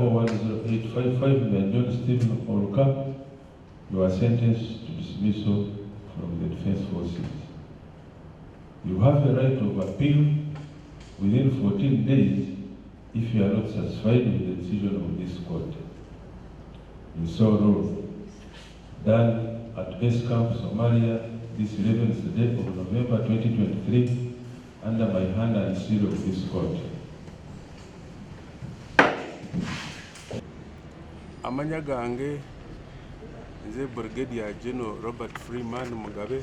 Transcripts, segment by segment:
41085 John Stephen Oluka, you are sentenced to dismissal from the Defence Forces. You have a right of appeal within 14 days if you are not satisfied with the decision of this court. You so rule. Done at base camp, Somalia, this 11th day of November 2023, under my hand and seal of this court. Amanya gange nze Brigadier General Robert Freeman Mugabe,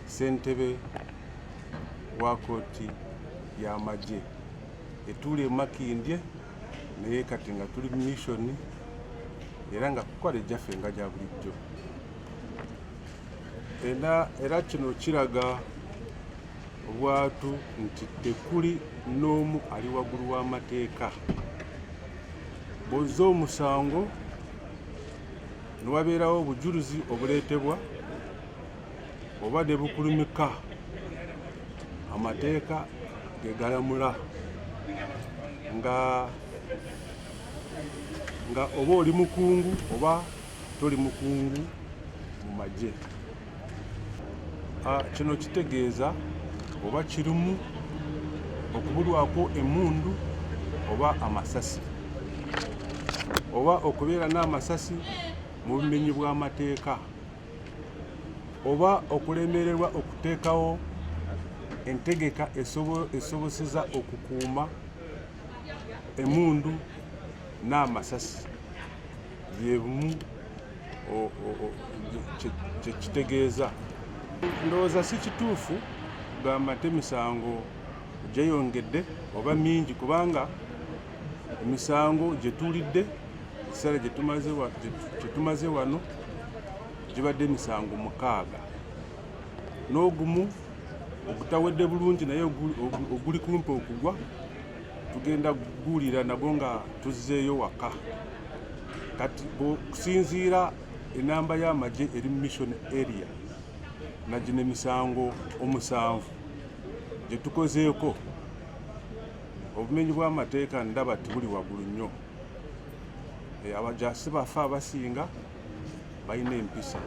Ssentebe wa Kkooti y'amagye etuli Makindye naye kati nga tuli mission era nga kukola ejjaffe nga gya bulijjo. Era kino kiraga obwatu nti tekuli n'omu ali waggulu w'amateeka. Bw'ozza omusango ne wabeerawo obujulizi obuleetebwa oba ne bukulumika, amateeka ge galamula nga oba oli mukungu oba toli mukungu mu magye. Kino kitegeeza oba kirimu okubulwako emmundu oba amasasi, oba okubeera n'amasasi mu bumenyi bw'amateeka, oba okulemererwa okuteekawo entegeka esoboseza okukuuma emmundu n'amasasi. Bye bimu kye kitegeeza. Ndowooza si kituufu kugamba nti emisango gyeyongedde oba mingi, kubanga emisango gye tuwulidde ekiseera gye tumaze wano gibadde emisango 6, n'ogumu ogutawedde bulungi naye oguli kumpi okugwa tugenda kuguulira nagwo nga tuzzeeyo waka. Kati okusinziira enamba y'amagye eri mu mission area na gino emisango 7 gye tukozeeko, obumenyi bw'amateeka ndaba tibuli waggulu nnyo. Abajaasi baffe abasinga balina empisa.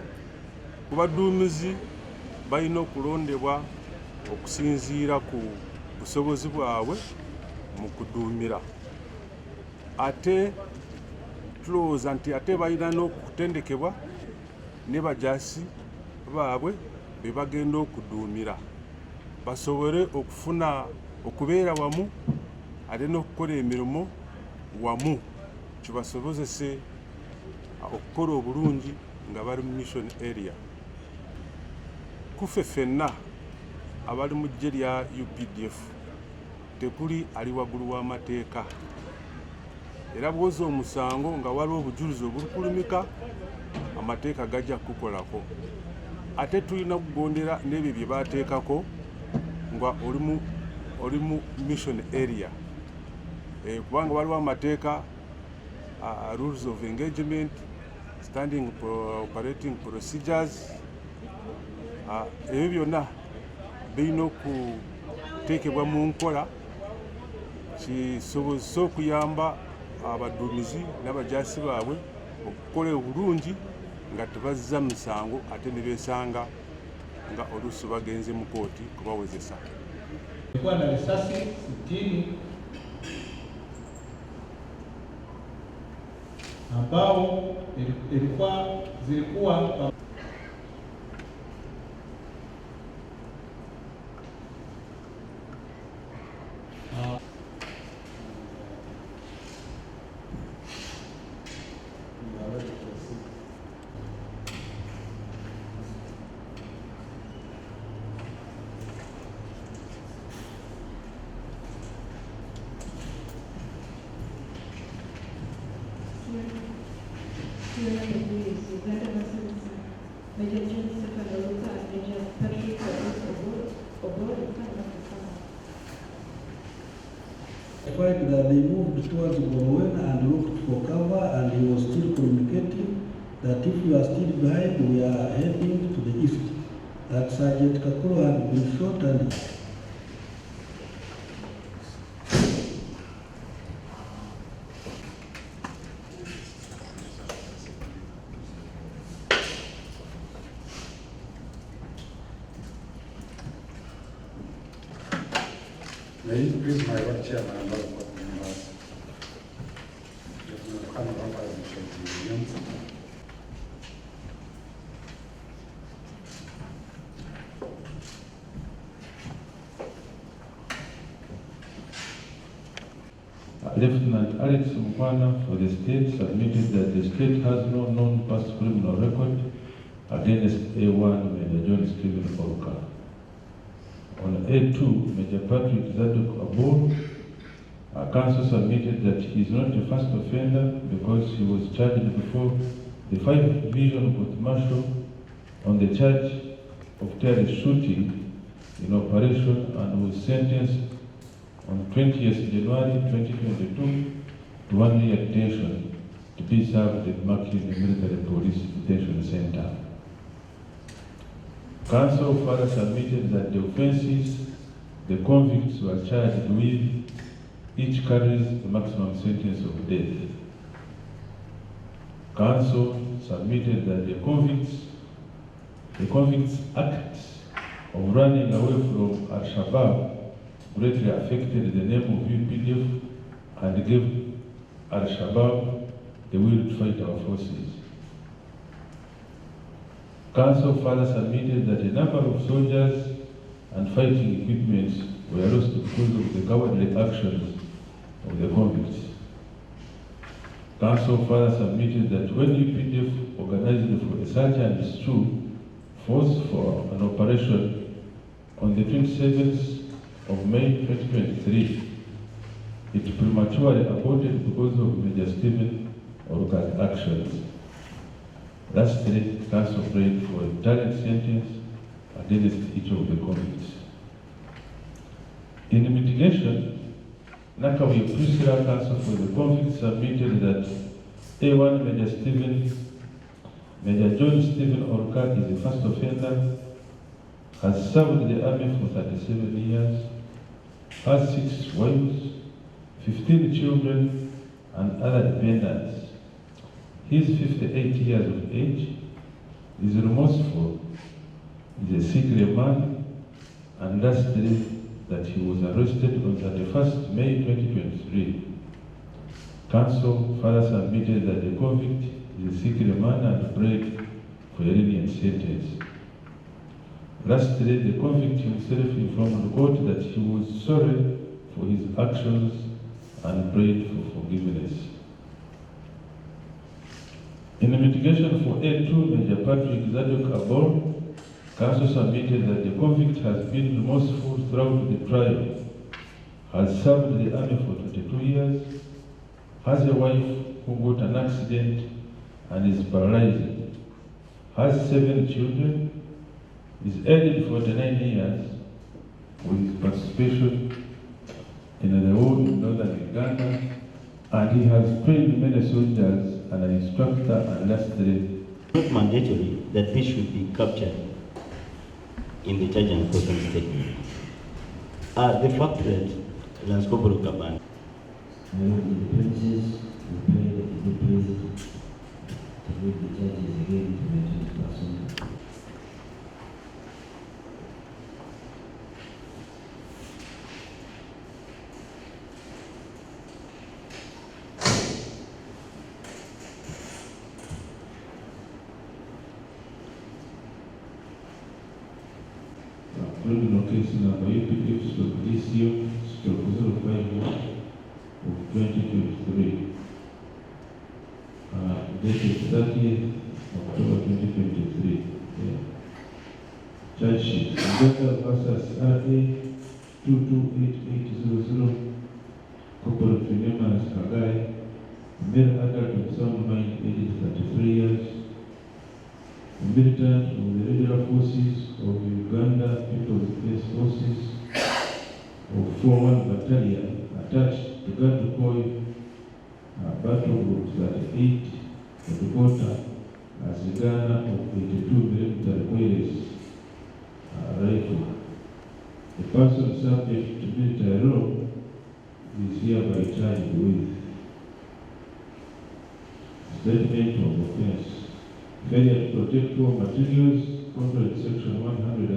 Ku baduumizi balina okulondebwa okusinziira ku busobozi bwabwe mu kuduumira. Ate tulowooza nti ate balina n'okutendekebwa ne bajaasi baabwe be bagenda okuduumira basobole okufuna okubeera wamu ate n'okukola emirimu wamu, kibasobozese okukola obulungi nga bali mu mission area. Kuffe ffenna abali mu ggye lya UPDF tekuli ali waggulu w'amateeka, era bw'ozza omusango nga waliwo obujulizi obulukulumika, amateeka gajja kukolako. Ate tulina kugondera n'ebyo bye baateekako nga oli mu mission area, kubanga waliwo amateeka, rules of engagement, standing operating procedures. Ebyo byonna birina okuteekebwa mu nkola kisobozesa okuyamba abaduumizi n'abajaasi baabwe okukola obulungi nga tebazza misango ate ne beesanga nga oluusi bagenze mu kooti kubawezesa. Kulikuwa na risasi 60 ambao zilikuwa that they moved towards Bw'ekigyasi and looked for cover, and he was still communicating that if you are still behind, we are heading to the east. That Sergeant Kakuro had been shot and chairman ambayo kwa members. Kama hapa nimeshazungumza. Lieutenant Alex Mukwana for the state submitted that the state has no known past criminal record against A1 Major John Stephen Oruka. On A2, Major Patrick Zadok Abor, counsel submitted that he is not the first offender because he was charged before the 5th Division Court Martial on the charge of terrorist shooting in operation and was sentenced on 20th January 2022 to 1 year detention to be served at Makini Military Police Detention Center. Counsel further submitted that the offences the convicts were charged with each carries the maximum sentence of death. Counsel submitted that the convicts' act of running away from Al-Shabaab greatly affected the name of UPDF and gave Al-Shabaab the will to fight our forces. Counsel further submitted that a number of soldiers and fighting equipment were lost because of the cowardly actions of the convicts. Counsel further submitted that when UPDF organized for a search and destroy force for an operation on the 27th of May 2023, it prematurely aborted because of Major Stephen Oruka's actions. Lastly, counsel prayed for a deterrent sentence against each of the convicts. In mitigation, Nakawi Priscilla counsel for the convicts submitted that A1 Major John Stephen Oruka is the first offender, has served the army for 37 years, has 6 wives, 15 children, and other dependents. He is 58 years of age, is remorseful, is a secret man, and lastly, that he was arrested on 31st May 2023. Counsel further submitted that the convict is a secret man and prayed for a lenient sentence. Lastly, the convict himself informed the court that he was sorry for his actions and prayed for forgiveness. In the mitigation for A2, Major Patrick Zadok Abor, counsel submitted that the convict has been remorseful throughout the trial, has served the army for 22 years, has a wife who got an accident and is paralyzed, has 7 children, is aged 49 years with his participation in the war in northern Uganda, and he has trained many soldiers and an instructor, and lastly, not mandatory that this should be captured in the charge and enforcement statement. The fact that Lance Corporal Kaban in the premises, we pray that the good president to read the charges again to mention the person. Criminal case number UPDF/DCO /051 of 2023. Dated 30th October 2023. Charge sheet. Uganda versus RA 228800. Corporal Philemon Kagai. Male adult of sound mind, aged 33 years. Militant of the regular forces of Uganda People's Defense Forces of 41 Battalion attached to Gatukoi Battle Group 38 Kadukota as a gunner of 82mm wireless rifle. The person subject to military law is hereby charged with statement of offense. Failure to protect raw materials, contrary to section 100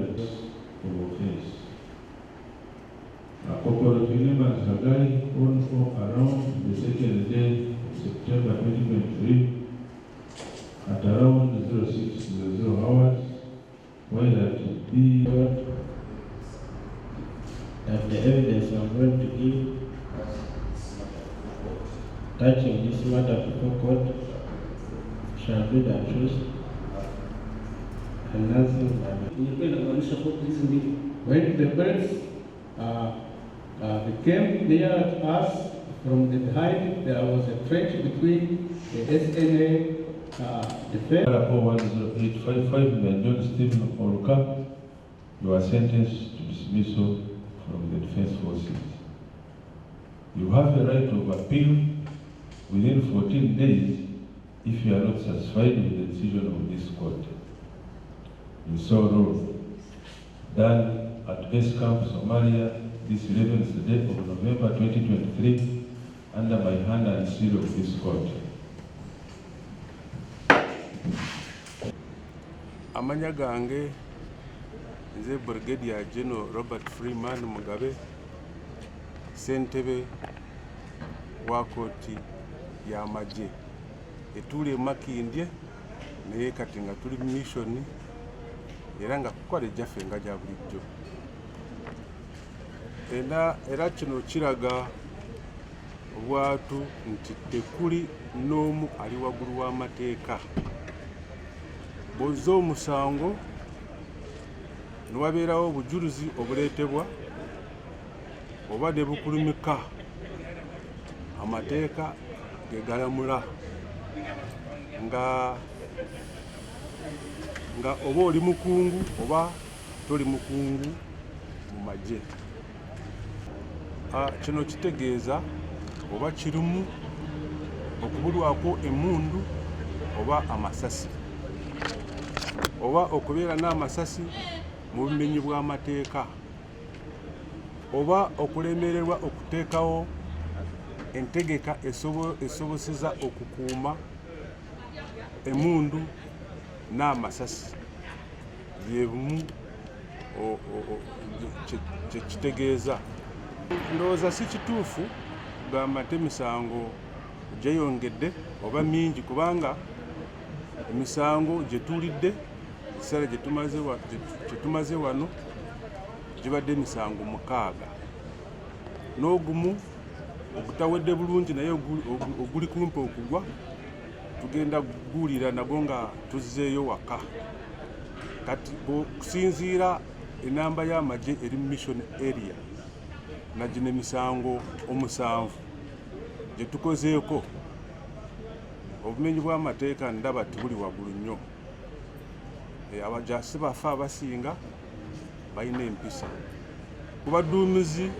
of offense. Corporal Abaserikale on or around the second day of September 2023 at around 0600 hours, while at the that the evidence I'm going to give touching this matter before court shall be the truth and nothing but When the birds came near us from the behind, there was a trench between the SNA defense. 10855 and John Stephen Oluka, you are sentenced to dismissal from the Defense Forces. You have a right of appeal within 14 days if you are not satisfied with the decision of this court. You saw rule done at base camp Somalia this 11th day of November 2023 under my hand and seal of this court. Amanya gange nze Brigadier General Robert Freeman Mugabe, Ssentebe wa Kkooti y'amagye etuli Makindye naye kati nga tuli mission era nga kukola ejjaffe nga gya bulijjo. Era kino kiraga obwatu nti tekuli n'omu ali waggulu w'amateeka. Bw'ozza omusango ne wabeerawo obujulizi obuleetebwa oba ne bukulumika, amateeka ge galamula nga oba oli mukungu oba toli mukungu mu magye. Kino kitegeeza oba kirimu okubulwako emmundu oba amasasi oba okubeera n'amasasi mu bumenyi bw'amateeka oba okulemererwa okuteekawo entegeka esoboseza okukuuma emmundu n'amasasi bye bimu kye kitegeeza. Ndowooza si kituufu kugamba nti emisango gyeyongedde oba mingi, kubanga emisango gye tuwulidde ekiseera gye tumaze wano gibadde emisango 6 n'ogumu ogutawedde bulungi naye oguli kumpi okugwa tugenda kuguulira nagwo nga tuzzeeyo waka. Kati okusinziira enamba y'amagye eri mu mission area na gino emisango 7 gye tukozeeko, obumenyi bw'amateeka ndaba tibuli waggulu nnyo. Abajaasi baffe abasinga balina empisa. Ku baduumizi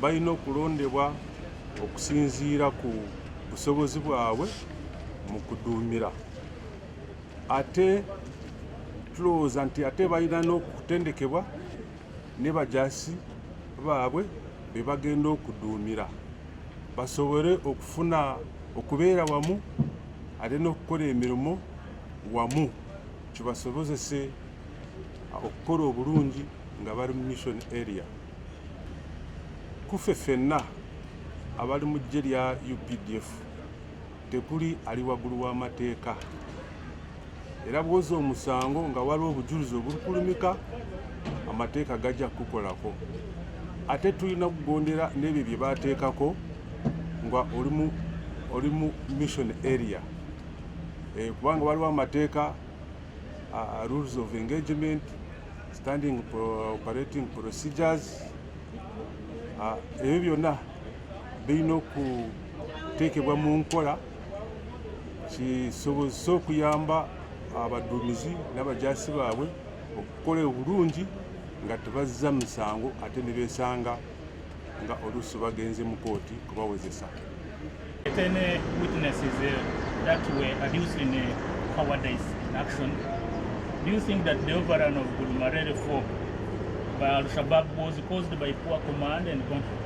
balina okulondebwa okusinziira ku busobozi bwabwe mu kuduumira. Ate tulowooza nti ate balina n'okutendekebwa ne bajaasi baabwe be bagenda okuduumira basobole okufuna okubeera wamu ate n'okukola emirimu wamu kibasobozese okukola obulungi nga bali mu mission area. Kuffe ffenna abali mu ggye lya UPDF tekuli ali waggulu w'amateeka, era bw'ozza omusango nga waliwo obujulizi obulukulumika amateeka gajja kukolako. Ate tulina okugondera n'ebyo bye baateekako nga oli mu mission area, kubanga waliwo amateeka rules of engagement, standing operating procedures. Ebyo byonna birina okuteekebwa mu nkola kisobozesa okuyamba abaduumizi n'abajaasi baabwe okukola obulungi nga tebazza misango ate ne beesanga nga oluusi bagenze mu kooti kubawezesa. Any witnesses that were accused in cowardice action, do you think that the overrun of Gulmarere 4 by Al-Shabaab was caused by poor command and control?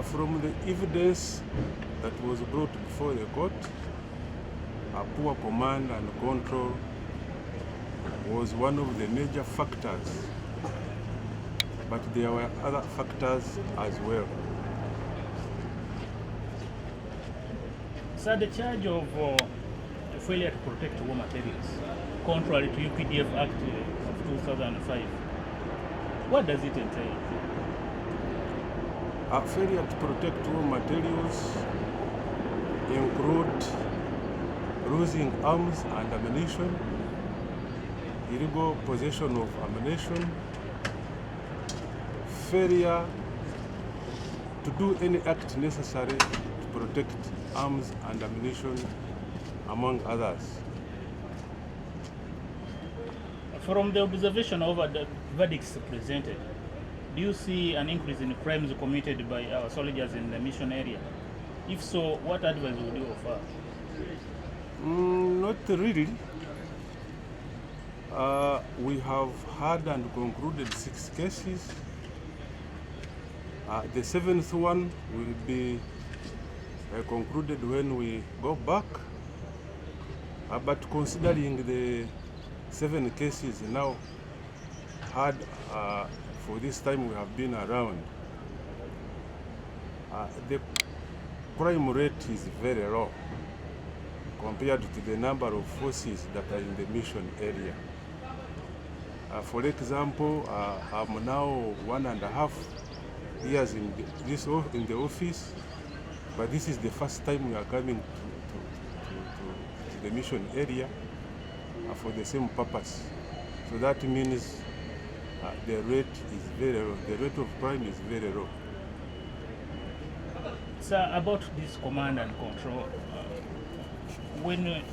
From the evidence that was brought before the court, poor command and control was one of the major factors but there were other factors as well. Sir, the charge of failure to protect war materials, contrary to UPDF Act of 2005, what does it entail? Failure to protect war materials include losing arms and ammunition, illegal possession of ammunition, failure to do any act necessary to protect arms and ammunition, among others. From the observation over the verdicts presented, do you see an increase in crimes committed by our soldiers in the mission area? If so, what advice would you offer? Not really. We have had and concluded 6 cases. The 7th one will be concluded when we go back. But considering the 7 cases now had for this time we have been around, the crime rate is very low compared to the number of forces that are in the mission area. For example, I'm now 1.5 years in the office, but this is the first time we are coming to the mission area for the same purpose. So that means the rate is very low. The rate of crime is very low. Sir, about this command and control, when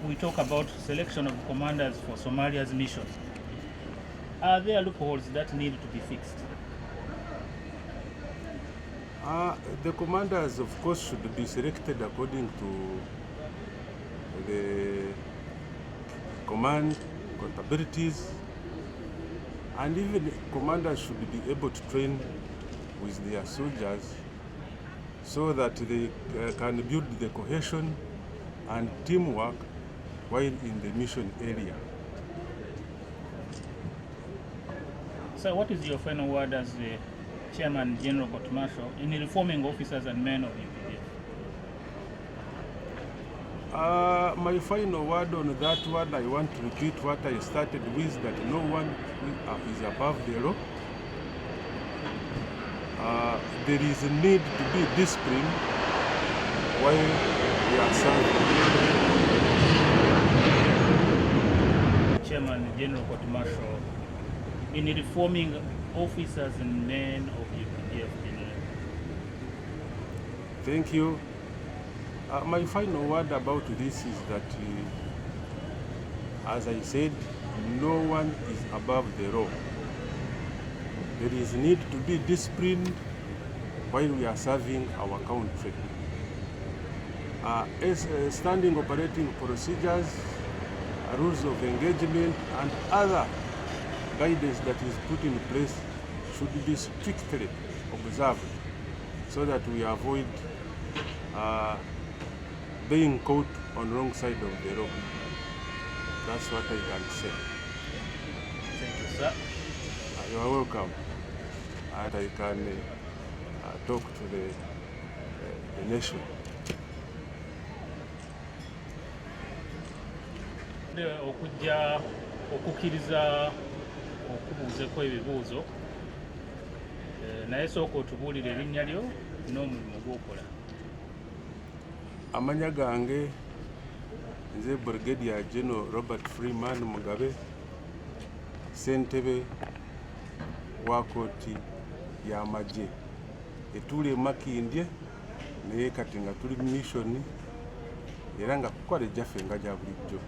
we talk about selection of commanders for Somalia's mission, are there loopholes that need to be fixed? The commanders, of course, should be selected according to the command capabilities, and even commanders should be able to train with their soldiers so that they can build the cohesion and teamwork while in the mission area. So what is your final word as the Chairman General Court Martial in reforming officers and men of UPDF? My final word on that one, I want to repeat what I started with, that no one is above the law. There is a need to be disciplined while we are serving. Chairman General Court Martial in reforming officers and men of UPDF. Thank you. My final word about this is that, as I said, no one is above the law. There is need to be disciplined while we are serving our country. Standing operating procedures, rules of engagement, and other guidance that is put in place should be strictly observed so that we avoid being caught on the wrong side of the road. That's what I can say. Thank you, sir. You are welcome. And I can talk to the nation. Okujja okukkiriza okubuuzeko ebibuuzo, naye sooka otubuulire erinnya lyo n'omulimu gw'okola. Amanya gange nze Brigadier General Robert Freeman Mugabe, ssentebe wa Kkooti y'amagye etuula e Makindye, naye kati nga tuli mission era nga kukola ejjaffe nga gya bulijjo.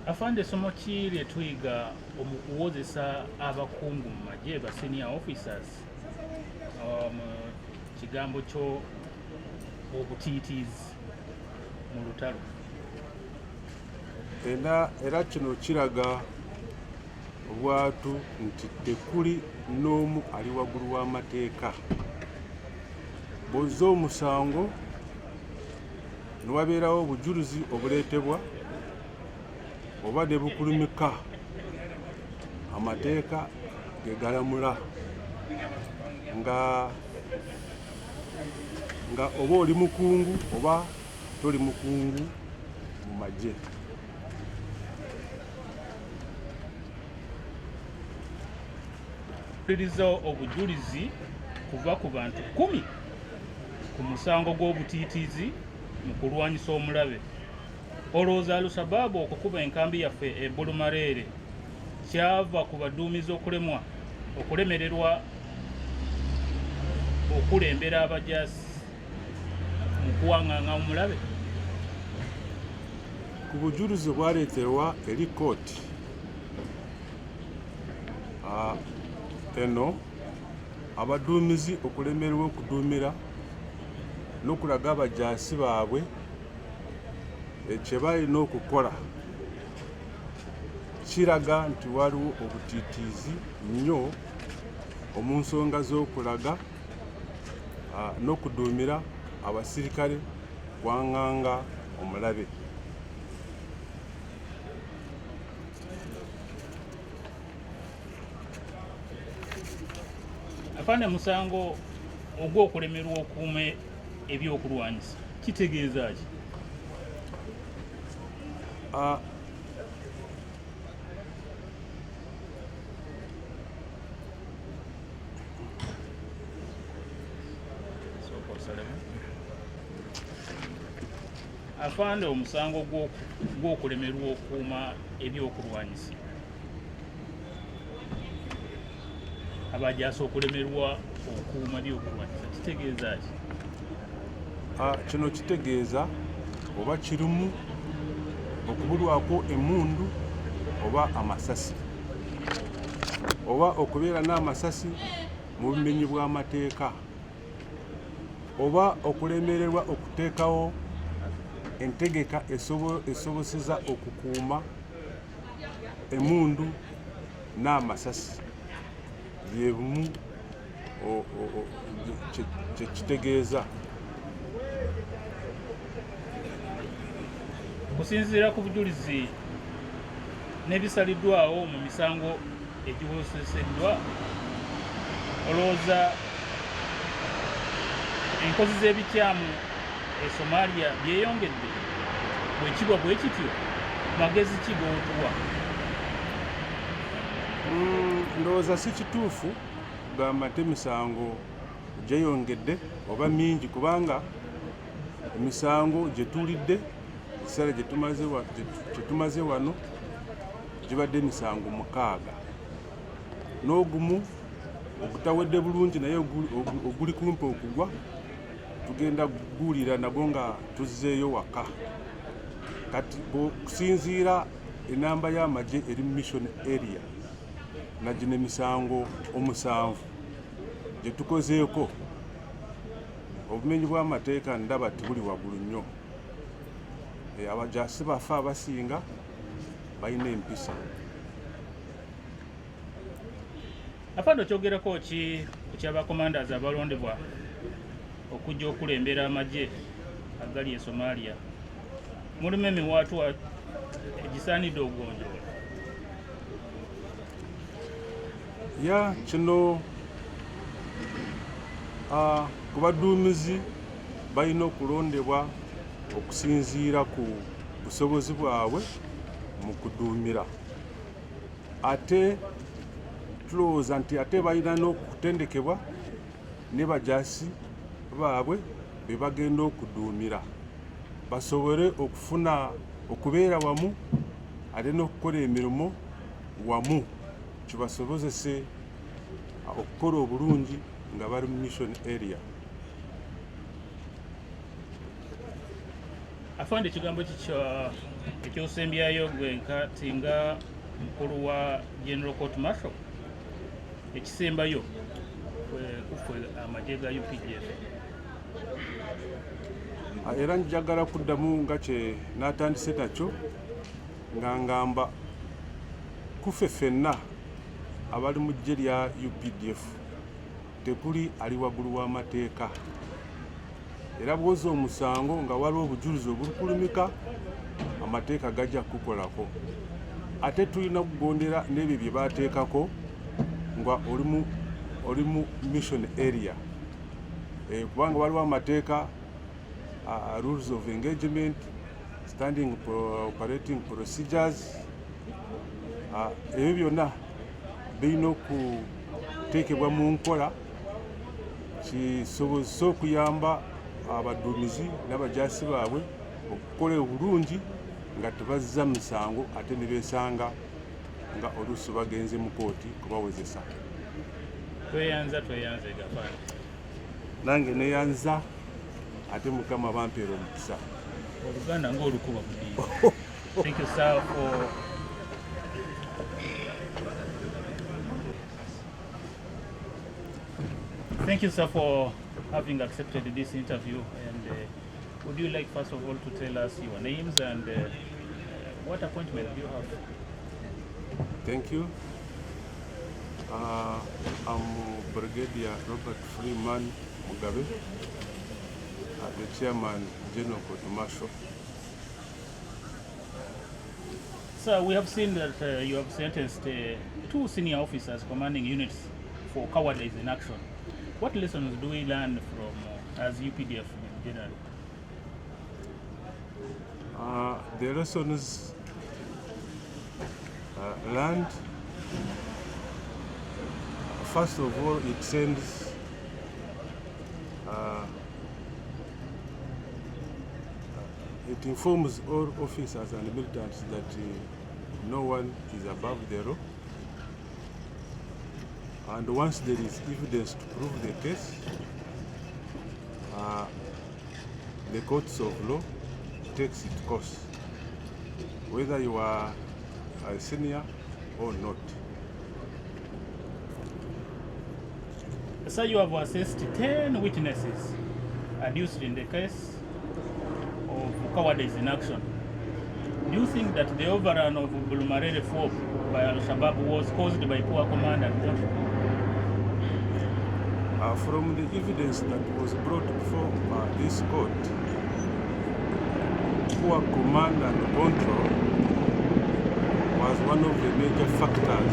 Afande, essomo ki lye tuyiga mu kuwozesa abakungu mu magye ba senior officers mu kigambo kyo obutiitiizi mu lutalo? Era kino kiraga obwatu nti tekuli n'omu ali waggulu w'amateeka. Bw'ozza omusango ne wabeerawo obujulizi obuleetebwa oba ne bukulumika amateeka gegalamula nga oba oli mukungu oba toli mukungu mu magye. Mpuliriza obujulizi kuva ku bantu 10 ku musango gw'obutiitiizi mu kulwanyisa omulabe. Olowooza Al-Shabaab okukuba enkambi yaffe e Bulumareere kyava ku baduumizi okulemererwa okulembera abajaasi mu kuwaŋŋaŋa omulabe? Ku bujulizi bwaleeterwa eri kkooti eno, abaduumizi okulemererwa okuduumira n'okulaga abajaasi baabwe kye balina okukola kiraga nti waliwo obutiitiizi nnyo mu nsonga z'okulaga n'okuduumira abaserikale kuwaŋŋanga omulabe. Afande, musango ogw'okulemerwa okukuuma ebyokulwanyisa kitegeeza ki? Afande, omusango gw'okulemerwa okukuuma ebyokulwanyisa, abajaasi okulemerwa okukuuma ebyokulwanyisa kitegeeza ki? Kino kitegeeza oba kirimu okubulwako emmundu oba amasasi, oba okubeera n'amasasi mu bumenyi bw'amateeka, oba okulemererwa okuteekawo entegeka esoboseza okukuuma emmundu n'amasasi. Bye bimu kye kitegeeza. Okusinziira ku bujulizi n'ebisaliddwawo mu misango egiwoseseddwa, olowooza enkozi z'ebikyamu e Somalia byeyongedde? Bwe kigwa bwe kityo, magezi ki g'otuwa? Ndowooza si kituufu kugamba nti emisango gyeyongedde oba mingi, kubanga emisango gye tulidde ekiseera gye tumaze wano gibadde emisango 6, n'ogumu ogutawedde bulungi naye oguli kumpi okugwa tugenda kuguulira nagwo nga tuzzeeyo waka. Kati okusinziira enamba y'amagye eri mission area nagino emisango 7 gye tukozeeko, obumenyi bw'amateeka ndaba tibuli waggulu nnyo. Abajaasi baffe abasinga balina empisa. Afande, okyogerako ki ku ky'abacommanders abalondebwa okujja okulembera amagye agali e Somalia? Mulimu emiwaatwa egisaanidde okugonjoola? Kino ku baduumizi balina okulondebwa okusinziira ku busobozi bwabwe mu kuduumira. Ate tulowooza nti ate balina n'okutendekebwa ne bajaasi baabwe be bagenda okuduumira, basobole okufuna okubeera wamu ate n'okukola emirimu wamu, kibasobozese okukola obulungi nga bali mu mission area. Afande, ekigambo ekyosembyayo gwe nkati nga mukulu wa General Court Martial ekisembayo kuffe amagye ga UPDF? Era njagala kuddamu nga kye n'atandise nakyo nga ngamba kuffe ffenna abali mu ggye lya UPDF tekuli ali waggulu w'amateeka, era bw'oza omusango nga waliwo obujulizi obulukulumika, amateeka gajja kukolako. ate tulina kugondera n'ebyo bye baateekako nga oli mu mission area. Kubanga waliwo amateeka, rules of engagement, standing operating procedures, ebyo byonna birina okuteekebwa mu nkola kisobozesa okuyamba abaduumizi n'abajaasi baabwe okukola obulungi nga tebazza misango ate ne beesanga nga oluusi bagenze mu kooti kubawezesa. Tweyanza Gafaani. Nange neyanza ate Mukama bampeera omukisa. Oluganda ng'olukuba mudiiga. Thank you, sir, for Thank you, sir, for having accepted this interview. And would you like, first of all, to tell us your names and what appointment do you have? Thank you. I'm Brigadier Robert Freeman Mugabe, the Chairman General Court Marshal. Sir, we have seen that you have sentenced 2 senior officers commanding units for cowardice in action. What lessons do we learn from as UPDF in general? The lessons learned, first of all, it sends it informs all officers and militants that no one is above the law. And once there is evidence to prove the case, the courts of law takes its course, whether you are a senior or not. Sir, you have assessed 10 witnesses adduced in the case of cowardice in action. Do you think that the overrun of Obulamu Fort by Al-Shabaab was caused by poor command and control? From the evidence that was brought before this court, poor command and control was one of the major factors